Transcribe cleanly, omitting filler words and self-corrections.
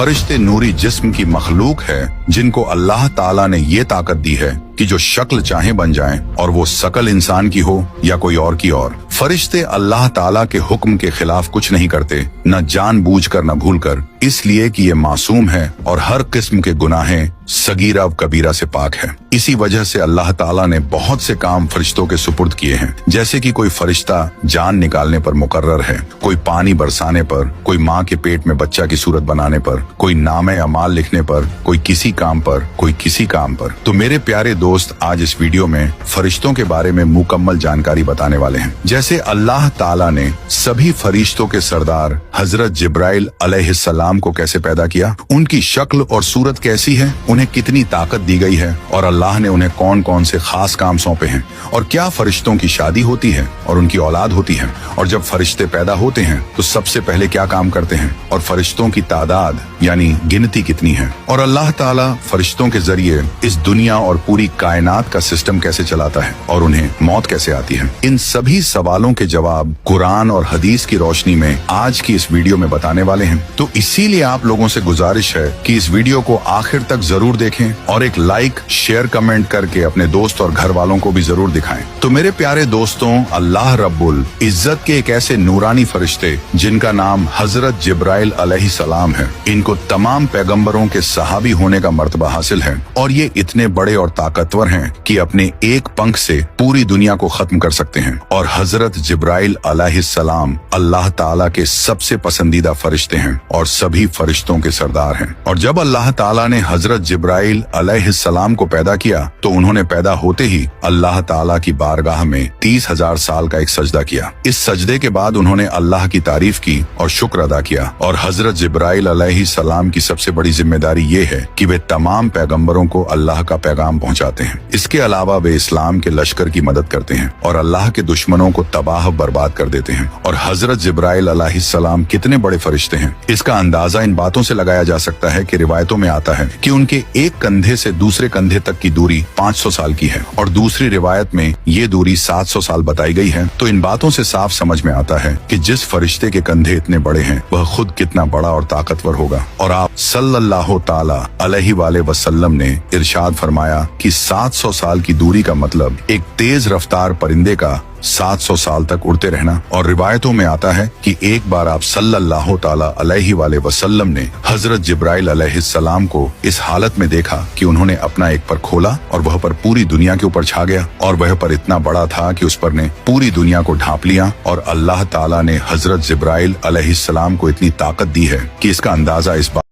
फरिश्ते नूरी जिस्म की मखलूक है जिनको अल्लाह ताला ने ये ताकत दी है कि जो शक्ल चाहे बन जाएं और वो शकल इंसान की हो या कोई और की और। फरिश्ते अल्लाह ताला के हुक्म के खिलाफ कुछ नहीं करते, न जानबूझकर न भूलकर, इसलिए कि ये मासूम है और हर किस्म के गुनाहें सगीरा व कबीरा से पाक है। इसी वजह से अल्लाह ताला ने बहुत से काम फरिश्तों के सुपुर्द किए हैं, जैसे कि कोई फरिश्ता जान निकालने पर मुकर्रर है, कोई पानी बरसाने पर, कोई माँ के पेट में बच्चा की सूरत बनाने पर, कोई नामे अमाल लिखने पर, कोई किसी काम पर, कोई किसी काम पर। तो मेरे प्यारे दोस्त, आज इस वीडियो में फरिश्तों के बारे में मुकम्मल जानकारी बताने वाले हैं। जैसे अल्लाह ताला ने सभी फरिश्तों के सरदार हजरत जिब्राइल अलैहिस्सलाम को कैसे पैदा किया, उनकी शक्ल और सूरत कैसी है, उन्हें कितनी ताकत दी गई है और अल्लाह ने उन्हें कौन कौन से खास काम सौंपे हैं, और क्या फरिश्तों की शादी होती है और उनकी औलाद होती है, और जब फरिश्ते पैदा होते हैं तो सबसे पहले क्या काम करते हैं, और फरिश्तों की तादाद यानी गिनती कितनी है, और अल्लाह ताला फरिश्तों के जरिए इस दुनिया और पूरी कायनात का सिस्टम कैसे चलाता है और उन्हें मौत कैसे आती है। इन सभी सवालों के जवाब कुरान और हदीस की रोशनी में आज की इस वीडियो में बताने वाले हैं। तो इसीलिए आप लोगों से गुजारिश है कि इस वीडियो को आखिर तक जरूर देखें और एक लाइक, शेयर, कमेंट करके अपने दोस्त और घर वालों को भी जरूर दिखाएं। तो मेरे प्यारे दोस्तों, अल्लाह रब्बुल इज्जत के एक ऐसे नूरानी फरिश्ते जिनका नाम हजरत जिब्राइल अलैहिस्सलाम है, इनको तमाम पैगंबरों के सहाबी होने का मर्तबा हासिल है, और ये इतने बड़े और ताकतवर हैं कि अपने एक पंख से पूरी दुनिया को खत्म कर सकते हैं। और हजरत जिब्राइल अलैहिस्सलाम अल्लाह ताला के सबसे पसंदीदा फरिश्ते हैं और सभी फरिश्तों के सरदार हैं। और जब अल्लाह ताला ने हजरत जिब्राइल अलैहिस्सलाम को पैदा किया तो उन्होंने पैदा होते ही अल्लाह ताला की बारगाह में 30,000 साल का एक सजदा किया। इस सजदे के बाद उन्होंने अल्लाह की तारीफ की और शुक्र अदा किया। और हजरत जिब्राइल अलैहिस्सलाम की सबसे बड़ी जिम्मेदारी ये है कि वे तमाम पैगंबरों को अल्लाह का पैगाम पहुंचाते हैं। इसके अलावा वे इस्लाम के लश्कर की मदद करते हैं और अल्लाह के दुश्मनों को तबाह बर्बाद कर देते हैं। और हजरत जिब्राइल अलैहिस्सलाम कितने बड़े फरिश्ते हैं, इसका अंदाजा इन बातों से लगाया जा सकता है कि रिवायतों में आता है कि उनके एक कंधे से दूसरे कंधे तक की दूरी 500 साल की है, और दूसरी रिवायत में ये दूरी 700 साल बताई गई है। तो इन बातों से साफ समझ में आता है कि जिस फरिश्ते के कंधे इतने बड़े हैं वह खुद कितना बड़ा और ताकतवर होगा। और आप सल्लल्लाहु ताला अलैहि वसल्लम ने इरशाद फरमाया कि 700 साल की दूरी का मतलब एक तेज रफ्तार परिंदे का 700 साल तक उड़ते रहना। और रिवायतों में आता है कि एक बार आप सल्लल्लाहु ताला अलैहि वसल्लम ने हजरत जिब्राइल अलैहिस्सलाम को इस हालत में देखा कि उन्होंने अपना एक पर खोला और वह पर पूरी दुनिया के ऊपर छा गया, और वह पर इतना बड़ा था कि उस पर ने पूरी दुनिया को ढांप लिया। और अल्लाह ताला ने हजरत जिब्राइल अलैहिस्सलाम को इतनी ताकत दी है कि इसका अंदाजा इस